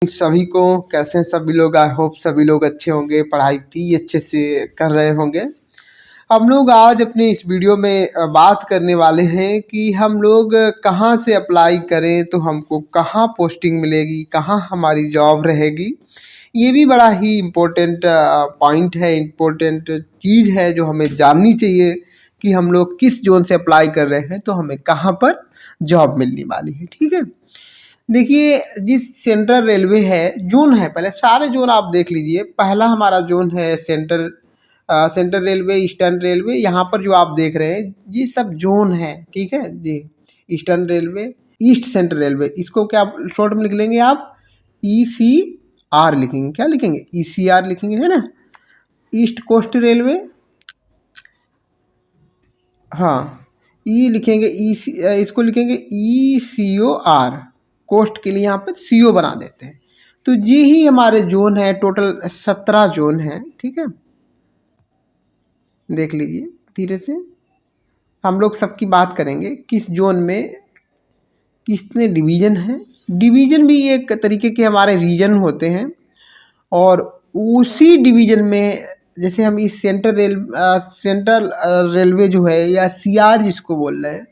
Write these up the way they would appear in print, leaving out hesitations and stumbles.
सभी को कैसे हैं सभी लोग। आई होप सभी लोग अच्छे होंगे, पढ़ाई भी अच्छे से कर रहे होंगे। हम लोग आज अपने इस वीडियो में बात करने वाले हैं कि हम लोग कहाँ से अप्लाई करें तो हमको कहाँ पोस्टिंग मिलेगी, कहाँ हमारी जॉब रहेगी। ये भी बड़ा ही इम्पोर्टेंट पॉइंट है, इम्पोर्टेंट चीज़ है जो हमें जाननी चाहिए कि हम लोग किस जोन से अप्लाई कर रहे हैं तो हमें कहाँ पर जॉब मिलने वाली है। ठीक है, देखिए जिस सेंट्रल रेलवे है, जोन है, पहले सारे जोन आप देख लीजिए। पहला हमारा जोन है सेंट्रल रेलवे, ईस्टर्न रेलवे। यहाँ पर जो आप देख रहे हैं ये सब जोन है, ठीक है जी। Eastern railway, east central railway, इसको क्या शॉर्ट में लिख लेंगे आप, ECR लिखेंगे। क्या लिखेंगे, ECR लिखेंगे, है ना। ईस्ट कोस्ट रेलवे, हाँ, ई लिखेंगे, इसको लिखेंगे ECOR, कोस्ट के लिए यहाँ पर CO बना देते हैं। तो ये ही हमारे जोन है, टोटल 17 जोन है। ठीक है, देख लीजिए धीरे से। हम लोग सबकी बात करेंगे किस जोन में कितने डिवीज़न हैं। डिवीज़न भी एक तरीके के हमारे रीजन होते हैं, और उसी डिवीज़न में जैसे हम इस सेंट्रल रेलवे जो है, या CR जिसको बोल रहे हैं,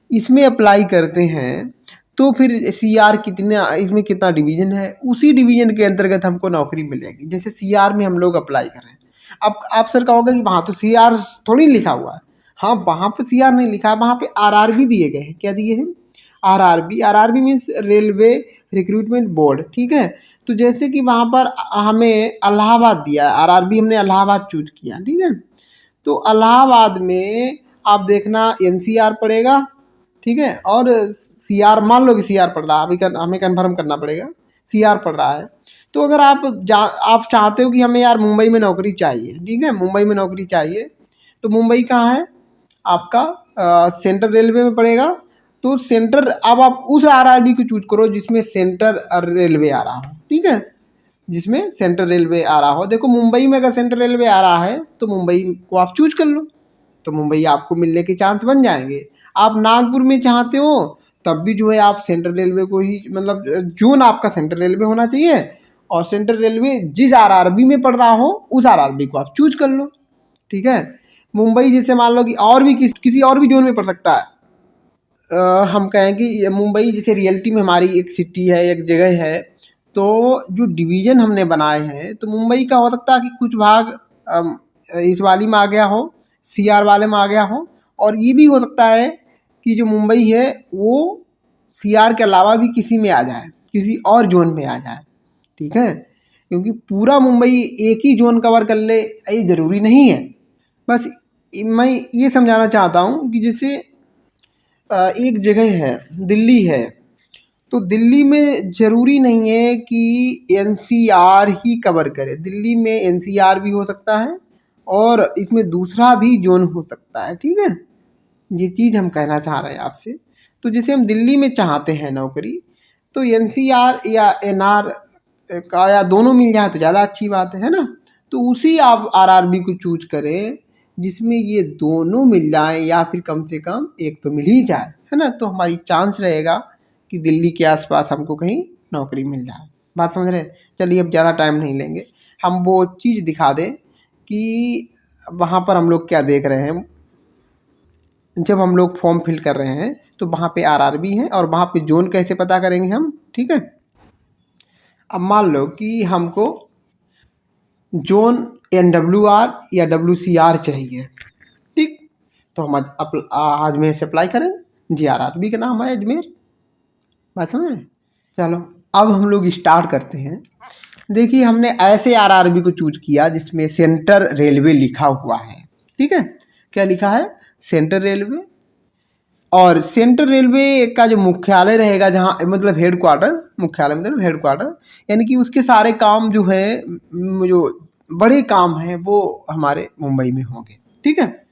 इसमें अप्लाई करते हैं तो फिर CR कितना, इसमें कितना डिवीज़न है, उसी डिवीज़न के अंतर्गत हमको नौकरी मिलेगी। जैसे CR में हम लोग अप्लाई कर रहे हैं, अब आप सर कहोगे कि वहाँ तो CR थोड़ी लिखा हुआ है। हाँ, वहाँ पर CR नहीं लिखा है, वहाँ पे RRB दिए गए हैं। क्या दिए हैं, RRB means railway recruitment board. ठीक है, तो जैसे कि वहाँ पर हमें इलाहाबाद दिया है, RRB हमने इलाहाबाद चूज किया। ठीक है, तो इलाहाबाद में आप देखना NCR पड़ेगा। ठीक है, और CR मान लो कि CR पड़ रहा है, अभी हमें कन्फर्म करना पड़ेगा CR पड़ रहा है। तो अगर आप चाहते हो कि हमें यार मुंबई में नौकरी चाहिए, ठीक है, मुंबई में नौकरी चाहिए, तो मुंबई कहाँ है आपका, सेंट्रल रेलवे में पड़ेगा। तो सेंटर, अब आप उस RRB को चूज करो जिसमें सेंट्रल रेलवे आ रहा हो। ठीक है, जिसमें सेंट्रल रेलवे आ रहा हो। देखो मुंबई में अगर सेंट्रल रेलवे आ रहा है तो मुंबई को आप चूज कर लो, तो मुंबई आपको मिलने के चांस बन जाएंगे। आप नागपुर में चाहते हो तब भी जो है आप सेंट्रल रेलवे को ही, मतलब जोन आपका सेंट्रल रेलवे होना चाहिए, और सेंट्रल रेलवे जिस RRB में पड़ रहा हो उस RRB को आप चूज कर लो। ठीक है, मुंबई जैसे मान लो कि और भी किसी और भी जोन में पड़ सकता है। हम कहें कि मुंबई जैसे रियलिटी में हमारी एक सिटी है, एक जगह है, तो जो डिवीज़न हमने बनाए हैं, तो मुंबई का हो सकता है कि कुछ भाग इस वाली में आ गया हो, CR वाले में आ गया हो, और ये भी हो सकता है कि जो मुंबई है वो CR के अलावा भी किसी में आ जाए, किसी और जोन में आ जाए। ठीक है, क्योंकि पूरा मुंबई एक ही जोन कवर कर ले ये ज़रूरी नहीं है। बस मैं ये समझाना चाहता हूँ कि जैसे एक जगह है, दिल्ली है, तो दिल्ली में ज़रूरी नहीं है कि NCR ही कवर करे। दिल्ली में NCR भी हो सकता है और इसमें दूसरा भी जोन हो सकता है। ठीक है, ये चीज़ हम कहना चाह रहे हैं आपसे। तो जैसे हम दिल्ली में चाहते हैं नौकरी, तो NCR या NR का या दोनों मिल जाए तो ज़्यादा अच्छी बात है ना। तो उसी आप RRB को चूज करें जिसमें ये दोनों मिल जाए, या फिर कम से कम एक तो मिल ही जाए, है ना। तो हमारी चांस रहेगा कि दिल्ली के आसपास हमको कहीं नौकरी मिल जाए। बात समझ रहे हैं। चलिए अब ज़्यादा टाइम नहीं लेंगे, हम वो चीज़ दिखा दें कि वहाँ पर हम लोग क्या देख रहे हैं। जब हम लोग फॉर्म फिल कर रहे हैं तो वहाँ पे RRB है, और वहाँ पे जोन कैसे पता करेंगे हम। ठीक है, अब मान लो कि हमको जोन NWR या WCR चाहिए, ठीक, तो हम अजमेर से अप्लाई करेंगे जी। RRB का नाम है अजमेर। बात समझ रहे। चलो अब हम लोग स्टार्ट करते हैं। देखिए हमने ऐसे RRB को चूज किया जिसमें सेंट्रल रेलवे लिखा हुआ है। ठीक है, क्या लिखा है, सेंट्रल रेलवे। और सेंट्रल रेलवे का जो मुख्यालय रहेगा, जहाँ मतलब हेडक्वार्टर, मुख्यालय मतलब हेडक्वार्टर, यानी कि उसके सारे काम जो है, जो बड़े काम हैं वो हमारे मुंबई में होंगे। ठीक है,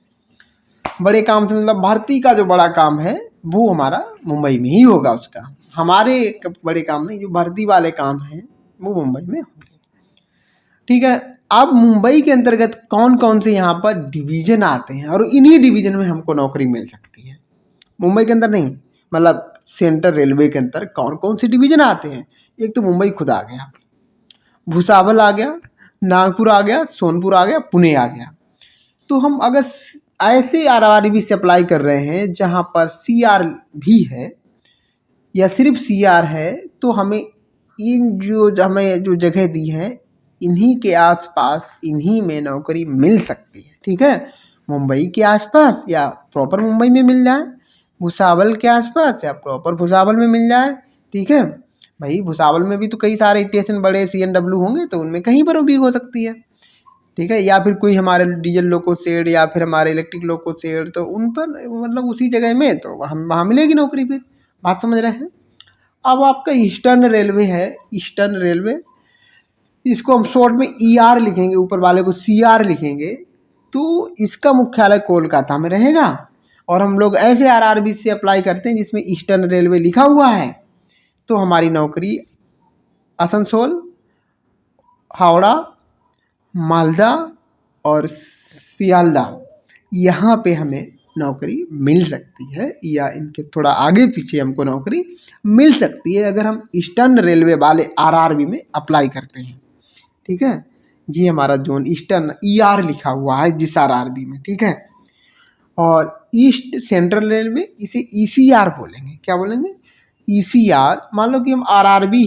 बड़े काम से मतलब भर्ती का जो बड़ा काम है वो हमारा मुंबई में ही होगा। उसका हमारे बड़े काम नहीं, जो भर्ती वाले काम हैं वो मुंबई में होंगे। ठीक है, अब मुंबई के अंतर्गत कौन कौन से यहाँ पर डिवीज़न आते हैं, और इन्हीं डिवीज़न में हमको नौकरी मिल सकती है। मुंबई के अंदर नहीं, मतलब सेंट्रल रेलवे के अंदर कौन कौन से डिवीजन आते हैं। एक तो मुंबई खुद आ गया, भुसावल आ गया, नागपुर आ गया, सोनपुर आ गया, पुणे आ गया। तो हम अगर ऐसे आरआरबी से अप्लाई कर रहे हैं जहाँ पर सीआर भी है या सिर्फ सीआर है, तो हमें इन जो हमें जो जगह दी है इन्हीं के आसपास इन्हीं में नौकरी मिल सकती है। ठीक है, मुंबई के आसपास या प्रॉपर मुंबई में मिल जाए, भुसावल के आसपास या प्रॉपर भुसावल में मिल जाए। ठीक है भाई, भुसावल में भी तो कई सारे स्टेशन बड़े CNW होंगे, तो उनमें कहीं पर भी हो सकती है। ठीक है, या फिर कोई हमारे डीजल लोको शेड या फिर हमारे इलेक्ट्रिक लोको शेड, तो उन पर मतलब उसी जगह में तो हम वहाँ मिलेगी नौकरी। फिर बात समझ रहे हैं। अब आपका ईस्टर्न रेलवे है, ईस्टर्न रेलवे, इसको हम शॉर्ट में ER लिखेंगे, ऊपर वाले को CR लिखेंगे। तो इसका मुख्यालय कोलकाता में रहेगा और हम लोग ऐसे आरआरबी से अप्लाई करते हैं जिसमें ईस्टर्न रेलवे लिखा हुआ है। तो हमारी नौकरी आसनसोल, हावड़ा, मालदा और सियालदा, यहाँ पे हमें नौकरी मिल सकती है, या इनके थोड़ा आगे पीछे हमको नौकरी मिल सकती है अगर हम ईस्टर्न रेलवे वाले आरआरबी में अप्लाई करते हैं। ठीक है, जी हमारा जोन ईस्टर्न ER लिखा हुआ है जिस आरआरबी में। ठीक है, और ईस्ट सेंट्रल रेलवे इसे ECR बोलेंगे। क्या बोलेंगे? ECR। मान लो कि हम आरआरबी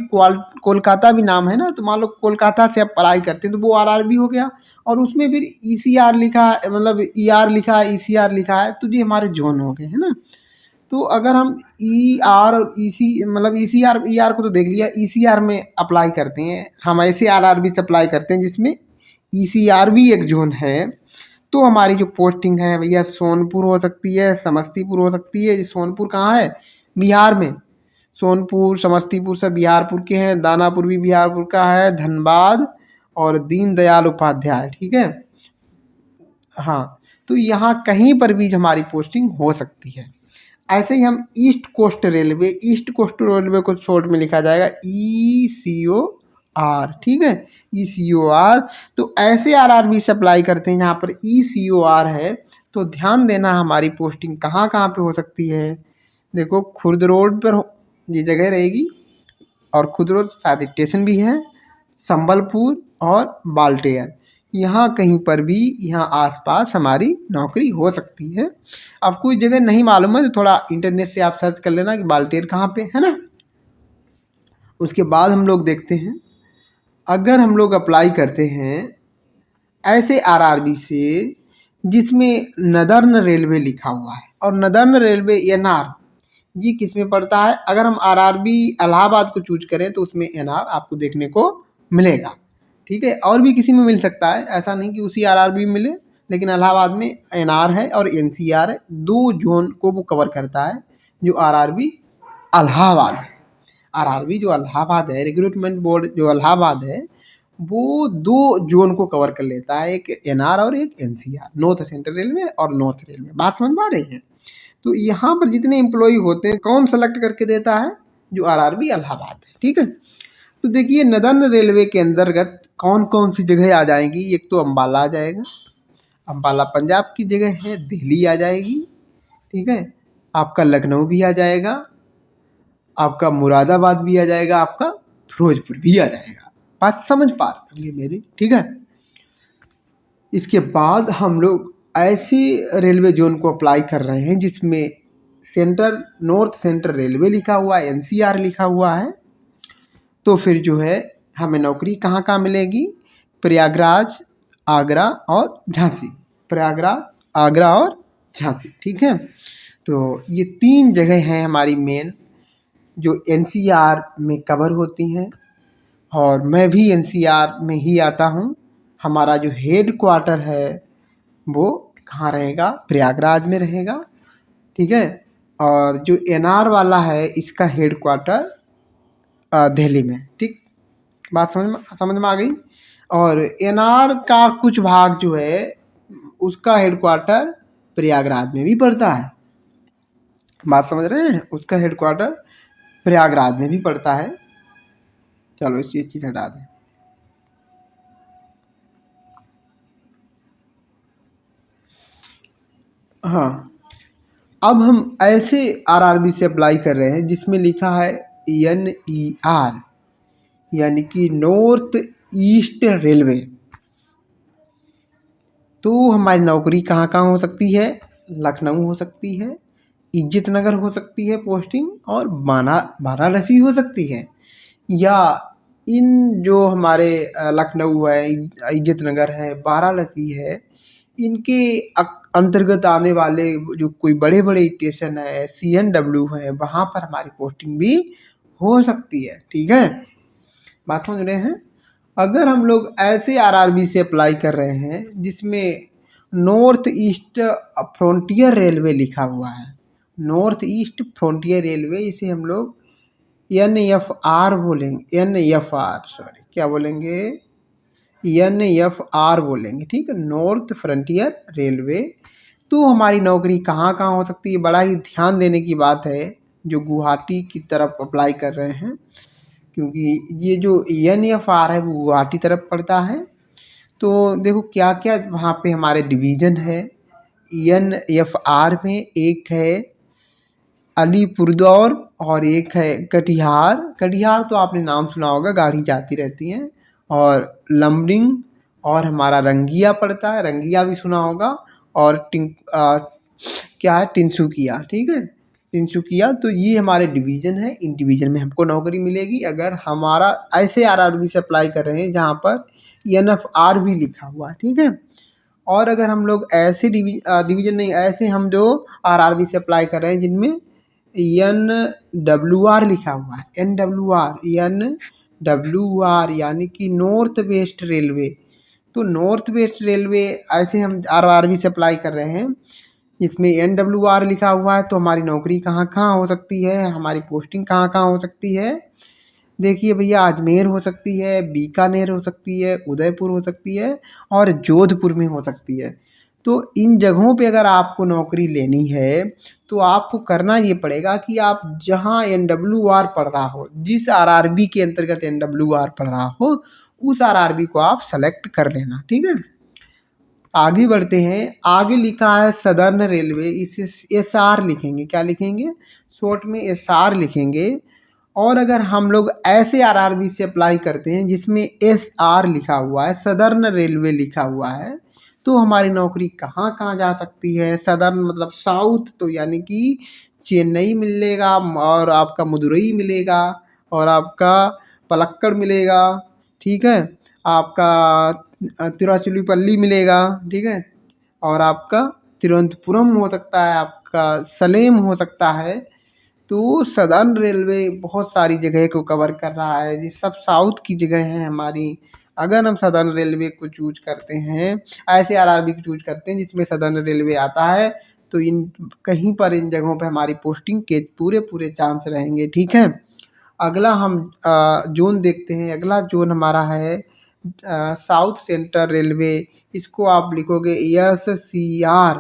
कोलकाता भी नाम है ना, तो मान लो कोलकाता से अप्लाई करते हैं तो वो आरआरबी हो गया, और उसमें फिर ECR लिखा मतलब ER लिखा है, ECR लिखा है, तो ये हमारे जोन हो गए है ना। तो अगर हम ER और EC मतलब ECR ER को तो देख लिया, ECR में अप्लाई करते हैं, हम ऐसे आरआरबी से अप्लाई करते हैं जिसमें ECR भी एक जोन है। तो हमारी जो पोस्टिंग है भैया सोनपुर हो सकती है, समस्तीपुर हो सकती है। सोनपुर कहाँ है? बिहार में। सोनपुर समस्तीपुर से बिहारपुर के हैं, दानापुर भी बिहारपुर का है, धनबाद और दीनदयाल उपाध्याय। ठीक है, हाँ, तो यहाँ कहीं पर भी हमारी पोस्टिंग हो सकती है। ऐसे ही हम ईस्ट कोस्ट रेलवे को शॉर्ट में लिखा जाएगा ECOR। ठीक है, ECOR। तो ऐसे आरआरबी से अप्लाई करते हैं जहाँ पर ECOR है। तो ध्यान देना हमारी पोस्टिंग कहाँ कहाँ पे हो सकती है। देखो, खुर्द रोड पर ये जगह रहेगी, और खुर्द रोड शायद स्टेशन भी है, संबलपुर और बाल्टेयर, यहाँ कहीं पर भी यहाँ आसपास हमारी नौकरी हो सकती है। अब कोई जगह नहीं मालूम है तो थोड़ा इंटरनेट से आप सर्च कर लेना कि बाल्टेयर कहाँ पे है ना। उसके बाद हम लोग देखते हैं, अगर हम लोग अप्लाई करते हैं ऐसे आरआरबी से जिसमें नदर्न रेलवे लिखा हुआ है, और नदर्न रेलवे NR जी किस में पड़ता है? अगर हम आरआरबी इलाहाबाद को चूज करें तो उसमें NR आपको देखने को मिलेगा। ठीक है, और भी किसी में मिल सकता है, ऐसा नहीं कि उसी आरआरबी में मिले, लेकिन इलाहाबाद में NR है और NCR है, दो जोन को वो कवर करता है। जो आरआरबी इलाहाबाद है, आरआरबी जो इलाहाबाद है, रिक्रूटमेंट बोर्ड जो इलाहाबाद है, वो दो जोन को कवर कर लेता है, एक NR और एक NCR, नॉर्थ सेंट्रल रेलवे और नॉर्थ रेलवे। बात समझ में आ रही है? तो यहाँ पर जितने एम्प्लॉय होते हैं कौन सेलेक्ट करके देता है? जो आरआरबी इलाहाबाद है। ठीक है, तो देखिए नदर्न रेलवे के अंतर्गत कौन कौन सी जगह आ जाएगी। एक तो अम्बाला आ जाएगा, अम्बाला पंजाब की जगह है, दिल्ली आ जाएगी। ठीक है, आपका लखनऊ भी आ जाएगा, आपका मुरादाबाद भी आ जाएगा, आपका फिरोजपुर भी आ जाएगा। बात समझ पा रहे होंगे मेरी? ठीक है, इसके बाद हम लोग ऐसे रेलवे जोन को अप्लाई कर रहे हैं जिसमें नॉर्थ सेंट्रल रेलवे लिखा हुआ है, NCR लिखा हुआ है। तो फिर जो है हमें नौकरी कहाँ कहाँ मिलेगी? प्रयागराज, आगरा और झांसी। प्रयागराज, आगरा और झांसी। ठीक है, तो ये 3 जगह हैं हमारी मेन जो NCR में कवर होती हैं, और मैं भी NCR में ही आता हूँ। हमारा जो हेड क्वार्टर है वो कहाँ रहेगा? प्रयागराज में रहेगा। ठीक है, और जो NR वाला है इसका हेड क्वार्टर दिल्ली में। ठीक, बात समझ में आ गई। और NR का कुछ भाग जो है उसका हेड क्वार्टर प्रयागराज में भी पड़ता है। बात समझ रहे हैं? उसका हेड क्वार्टर प्रयागराज में भी पड़ता है। चलो इस चीज़ हटा दें। हाँ, अब हम ऐसे आरआरबी से अप्लाई कर रहे हैं जिसमें लिखा है NER, यानी कि नॉर्थ ईस्ट रेलवे। तो हमारी नौकरी कहाँ कहाँ हो सकती है? लखनऊ हो सकती है, इज्जत नगर हो सकती है पोस्टिंग, और वाराणसी हो सकती है। या इन जो हमारे लखनऊ है, इज्जत नगर है, वाराणसी है, इनके अंतर्गत आने वाले जो कोई बड़े बड़े स्टेशन है, CNW है, वहाँ पर हमारी पोस्टिंग भी हो सकती है। ठीक है, बात समझ रहे हैं? अगर हम लोग ऐसे आरआरबी से अप्लाई कर रहे हैं जिसमें नॉर्थ ईस्ट फ्रंटियर रेलवे लिखा हुआ है, नॉर्थ ईस्ट फ्रंटियर रेलवे, इसे हम लोग NFR बोलेंगे, NFR, सॉरी क्या बोलेंगे? NFR बोलेंगे। ठीक है, नॉर्थ फ्रंटियर रेलवे। तो हमारी नौकरी कहाँ कहाँ हो सकती है? बड़ा ही ध्यान देने की बात है जो गुवाहाटी की तरफ अप्लाई कर रहे हैं, क्योंकि ये जो NFR है वो गुवाहाटी तरफ पड़ता है। तो देखो क्या क्या वहाँ पे हमारे डिवीज़न है। NFR में एक है अलीपुरद्वार और एक है कटिहार। कटिहार तो आपने नाम सुना होगा, गाड़ी जाती रहती है। और लमडिंग, और हमारा रंगिया पड़ता है, रंगिया भी सुना होगा। और क्या है, तिनसुकिया। ठीक है, तिनसुकिया। तो ये हमारे डिवीज़न है, इन डिवीज़न में हमको नौकरी मिलेगी अगर हमारा ऐसे आरआरबी से अप्लाई कर रहे हैं जहाँ पर NFR भी लिखा हुआ है। ठीक है, और अगर हम लोग ऐसे डिवीज़न नहीं, ऐसे हम जो आरआरबी से अप्लाई कर रहे हैं जिनमें NWR लिखा हुआ है, NWR यानी कि नॉर्थ वेस्ट रेलवे। तो नॉर्थ वेस्ट रेलवे ऐसे हम आरआरबी से अप्लाई कर रहे हैं जिसमें NWR लिखा हुआ है। तो हमारी नौकरी कहाँ कहाँ हो सकती है, हमारी पोस्टिंग कहाँ कहाँ हो सकती है? देखिए भैया, अजमेर हो सकती है, बीकानेर हो सकती है, उदयपुर हो सकती है, और जोधपुर में हो सकती है। तो इन जगहों पे अगर आपको नौकरी लेनी है तो आपको करना ये पड़ेगा कि आप जहाँ NWR पढ़ रहा हो, जिस आरआरबी के अंतर्गत NWR पढ़ रहा हो, उस आरआरबी को आप सेलेक्ट कर लेना। ठीक है, आगे बढ़ते हैं। आगे लिखा है सदर्न रेलवे, इसे SR लिखेंगे। क्या लिखेंगे? शॉर्ट में SR लिखेंगे। और अगर हम लोग ऐसे आरआरबी से अप्लाई करते हैं जिसमें SR लिखा हुआ है, सदर्न रेलवे लिखा हुआ है, तो हमारी नौकरी कहाँ कहाँ जा सकती है? सदर्न मतलब साउथ, तो यानी कि चेन्नई मिलेगा, और आपका मदुरई मिलेगा, और आपका पलक्कड़ मिलेगा। ठीक है, आपका तिरुचिरापल्ली मिलेगा। ठीक है, और आपका तिरुवनंतपुरम हो सकता है, आपका सलेम हो सकता है। तो सदर्न रेलवे बहुत सारी जगह को कवर कर रहा है, ये सब साउथ की जगह है हमारी। अगर हम सदर्न रेलवे को चूज करते हैं, ऐसे आरआरबी को चूज करते हैं जिसमें सदर्न रेलवे आता है, तो इन कहीं पर इन जगहों पे हमारी पोस्टिंग के पूरे पूरे चांस रहेंगे। ठीक है, अगला हम जोन देखते हैं। अगला जोन हमारा है साउथ सेंट्रल रेलवे। इसको आप लिखोगे SCR।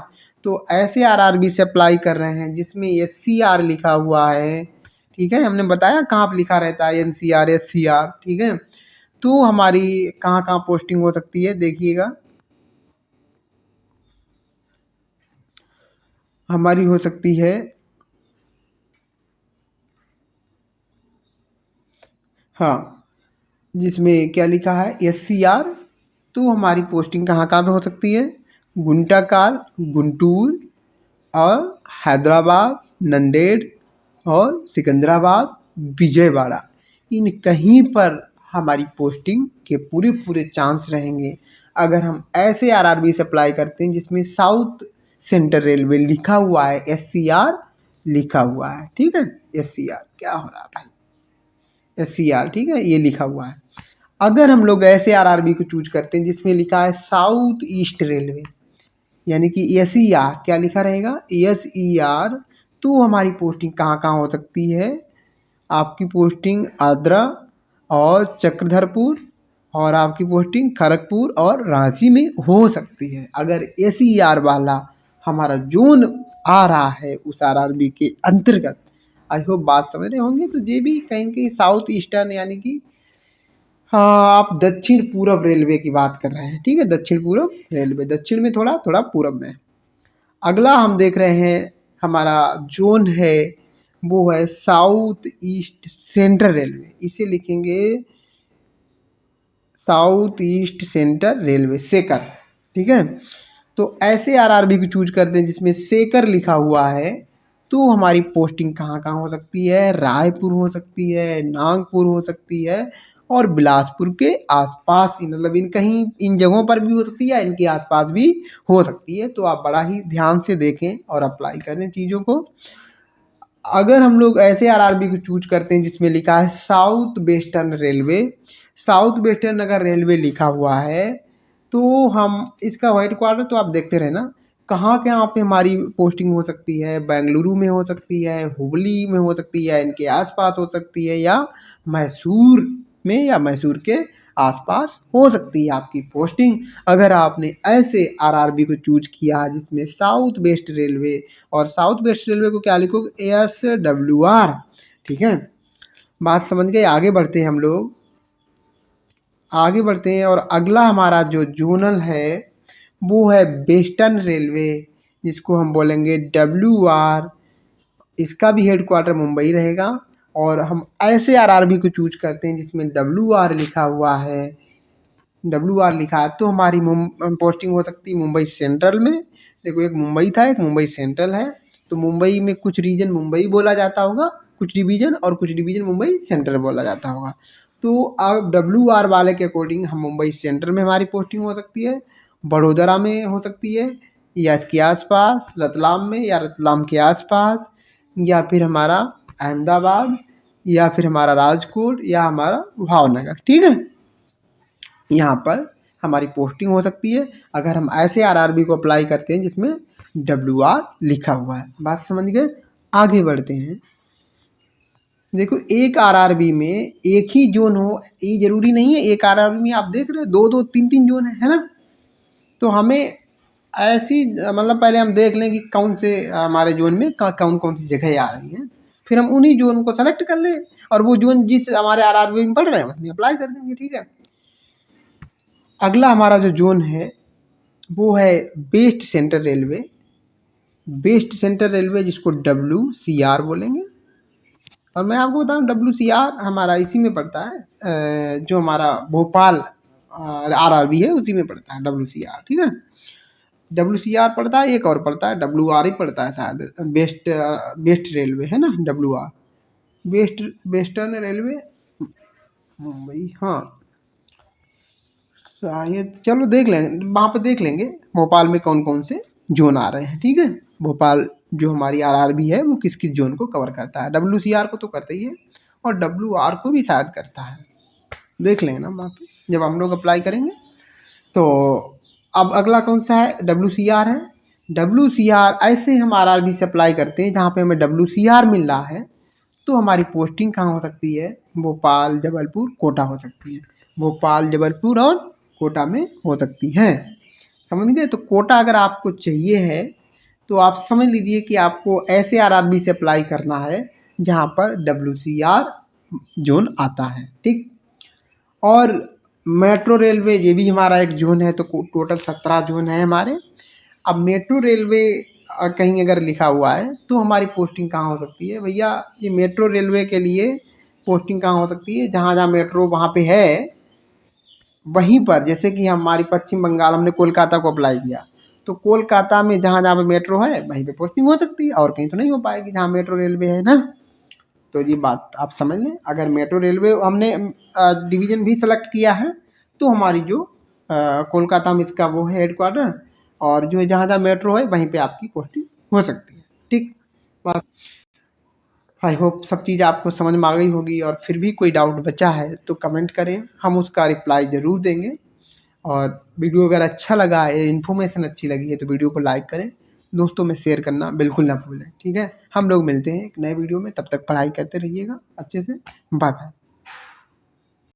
तो ऐसे आरआरबी से अप्लाई कर रहे हैं जिसमें SCR लिखा हुआ है। ठीक है, हमने बताया कहाँ पर लिखा रहता है, NCR SCR। ठीक है, तो हमारी कहाँ कहाँ पोस्टिंग हो सकती है देखिएगा। हमारी हो सकती है, हाँ, जिसमें क्या लिखा है SCR। तो हमारी पोस्टिंग कहाँ कहाँ पे हो सकती है? गुंटाकाल, गुंटूर, और हैदराबाद, नंदेड़, और सिकंदराबाद, विजयवाड़ा। इन कहीं पर हमारी पोस्टिंग के पूरे पूरे चांस रहेंगे अगर हम ऐसे आरआरबी से अप्लाई करते हैं जिसमें साउथ सेंट्रल रेलवे लिखा हुआ है, SCR लिखा हुआ है। ठीक है, SCR क्या हो रहा है भाई, SCR। ठीक है, ये लिखा हुआ है। अगर हम लोग ऐसे आरआरबी को चूज करते हैं जिसमें लिखा है साउथ ईस्ट रेलवे, यानी कि SER, क्या लिखा रहेगा? SER। तो हमारी पोस्टिंग कहाँ कहाँ हो सकती है? आपकी पोस्टिंग आद्रा और चक्रधरपुर, और आपकी पोस्टिंग खड़गपुर और रांची में हो सकती है अगर SER वाला हमारा जोन आ रहा है उस आरआरबी के अंतर्गत। आई होप बात समझ रहे होंगे। तो ये भी कहीं कहीं साउथ ईस्टर्न, यानी कि हाँ, आप दक्षिण पूरब रेलवे की बात कर रहे हैं। ठीक है, दक्षिण पूरब रेलवे, दक्षिण में थोड़ा थोड़ा पूरब में। अगला हम देख रहे हैं हमारा जोन है वो है साउथ ईस्ट सेंट्रल रेलवे, इसे लिखेंगे साउथ ईस्ट सेंट्रल रेलवे, सेकर। ठीक है, तो ऐसे आरआरबी को चूज करते हैं जिसमें सेकर लिखा हुआ है। तो हमारी पोस्टिंग कहाँ कहाँ हो सकती है, रायपुर हो सकती है, नागपुर हो सकती है, और बिलासपुर के आसपास ही, मतलब इन कहीं इन जगहों पर भी हो सकती है, इनके आसपास भी हो सकती है। तो आप बड़ा ही ध्यान से देखें और अप्लाई करें चीज़ों को। अगर हम लोग ऐसे आरआरबी को चूज करते हैं जिसमें लिखा है south western railway, south western अगर रेलवे लिखा हुआ है तो हम इसका हेड क्वार्टर तो आप देखते रहे ना, कहाँ कहाँ पे हमारी पोस्टिंग हो सकती है। बेंगलुरु में हो सकती है, हुबली में हो सकती है, इनके आसपास हो सकती है, या मैसूर में या मैसूर के आसपास हो सकती है आपकी पोस्टिंग। अगर आपने ऐसे आरआरबी को चूज किया जिसमें साउथ वेस्ट रेलवे, और साउथ वेस्ट रेलवे को क्या लिखोगे, SWR। ठीक है, बात समझ गए। आगे बढ़ते हैं हम लोग, आगे बढ़ते हैं, और अगला हमारा जो जोनल है वो है वेस्टर्न रेलवे, जिसको हम बोलेंगे WR। इसका भी हेड क्वार्टर मुंबई रहेगा, और हम ऐसे आरआरबी को चूज करते हैं जिसमें WR लिखा हुआ है, WR लिखा है, तो हमारी पोस्टिंग हो सकती है मुंबई सेंट्रल में। देखो, एक मुंबई था, एक मुंबई सेंट्रल है, तो मुंबई में कुछ रीजन मुंबई बोला जाता होगा, कुछ डिवीजन, और कुछ डिवीजन मुंबई सेंट्रल बोला जाता होगा। तो अब WR वाले के अकॉर्डिंग हम मुंबई सेंट्रल में हमारी पोस्टिंग हो सकती है, बड़ोदरा में हो सकती है, या इसके आसपास, रतलाम में या रतलाम के आसपास, या फिर हमारा अहमदाबाद, या फिर हमारा राजकोट, या हमारा भावनगर। ठीक है, यहाँ पर हमारी पोस्टिंग हो सकती है अगर हम ऐसे आरआरबी को अप्लाई करते हैं जिसमें WR लिखा हुआ है। बात समझ गए। आगे बढ़ते हैं। देखो, एक आरआरबी में एक ही जोन हो ये जरूरी नहीं है। एक आरआरबी में आप देख रहे हो दो दो तीन तीन जोन है ना। तो हमें ऐसी, मतलब पहले हम देख लें कि कौन से हमारे जोन में कौन कौन सी जगह आ रही हैं, फिर हम उन्हीं जोन को सेलेक्ट कर लें, और वो जोन जिस हमारे आरआरबी में पड़ रहे हैं उसमें अप्लाई कर देंगे। ठीक है, अगला हमारा जो जोन है वो है west central railway, west central railway जिसको WCR बोलेंगे। और मैं आपको बताऊं, WCR हमारा इसी में पड़ता है, जो हमारा भोपाल आरआरबी है उसी में पड़ता है WCR। ठीक है, WCR पड़ता है, एक और पड़ता है WR ही पड़ता है शायद, वेस्ट रेलवे है ना, WR वेस्टर्न रेलवे मुंबई। हाँ शायद, चलो देख लेंगे, वहाँ पे देख लेंगे भोपाल में कौन कौन से जोन आ रहे हैं। ठीक है, भोपाल जो हमारी आरआरबी है वो किस किस जोन को कवर करता है। WCR को तो करता ही है, और WR को भी शायद करता है, देख लेंगे ना वहाँ पे जब हम लोग अप्लाई करेंगे। तो अब अगला कौन सा है, WCR है। WCR ऐसे हम आरआरबी से अप्लाई करते हैं जहाँ पे हमें WCR मिल रहा है, तो हमारी पोस्टिंग कहाँ हो सकती है, भोपाल, जबलपुर, कोटा हो सकती है। भोपाल, जबलपुर और कोटा में हो सकती है। समझ गए। तो कोटा अगर आपको चाहिए है तो आप समझ लीजिए कि आपको ऐसे आरआरबी से अप्लाई करना है जहाँ पर WCR जोन आता है। ठीक, और मेट्रो रेलवे ये भी हमारा एक जोन है, तो टोटल 17 जोन है हमारे। अब मेट्रो रेलवे कहीं अगर लिखा हुआ है तो हमारी पोस्टिंग कहाँ हो सकती है भैया, ये मेट्रो रेलवे के लिए पोस्टिंग कहाँ हो सकती है, जहाँ जहाँ मेट्रो वहाँ पे है वहीं पर। जैसे कि हमारी पश्चिम बंगाल, हमने कोलकाता को अप्लाई किया, तो कोलकाता में जहाँ जहाँ पे मेट्रो है वहीं पे पोस्टिंग हो सकती है, और कहीं तो नहीं हो पाएगी जहाँ मेट्रो रेलवे है ना। तो ये बात आप समझ लें, अगर मेट्रो रेलवे हमने डिवीज़न भी सेलेक्ट किया है तो हमारी जो कोलकाता में इसका वो है हेड क्वार्टर, और जो जहाँ जहाँ मेट्रो है वहीं पे आपकी पोस्टिंग हो सकती है। ठीक, बस आई होप सब चीज़ आपको समझ में आ गई होगी, और फिर भी कोई डाउट बचा है तो कमेंट करें, हम उसका रिप्लाई ज़रूर देंगे। और वीडियो अगर अच्छा लगा है, इन्फॉर्मेशन अच्छी लगी है, तो वीडियो को लाइक करें, दोस्तों में शेयर करना बिल्कुल ना भूलें। ठीक है, हम लोग मिलते हैं एक नए वीडियो में, तब तक पढ़ाई करते रहिएगा अच्छे से। Bye bye.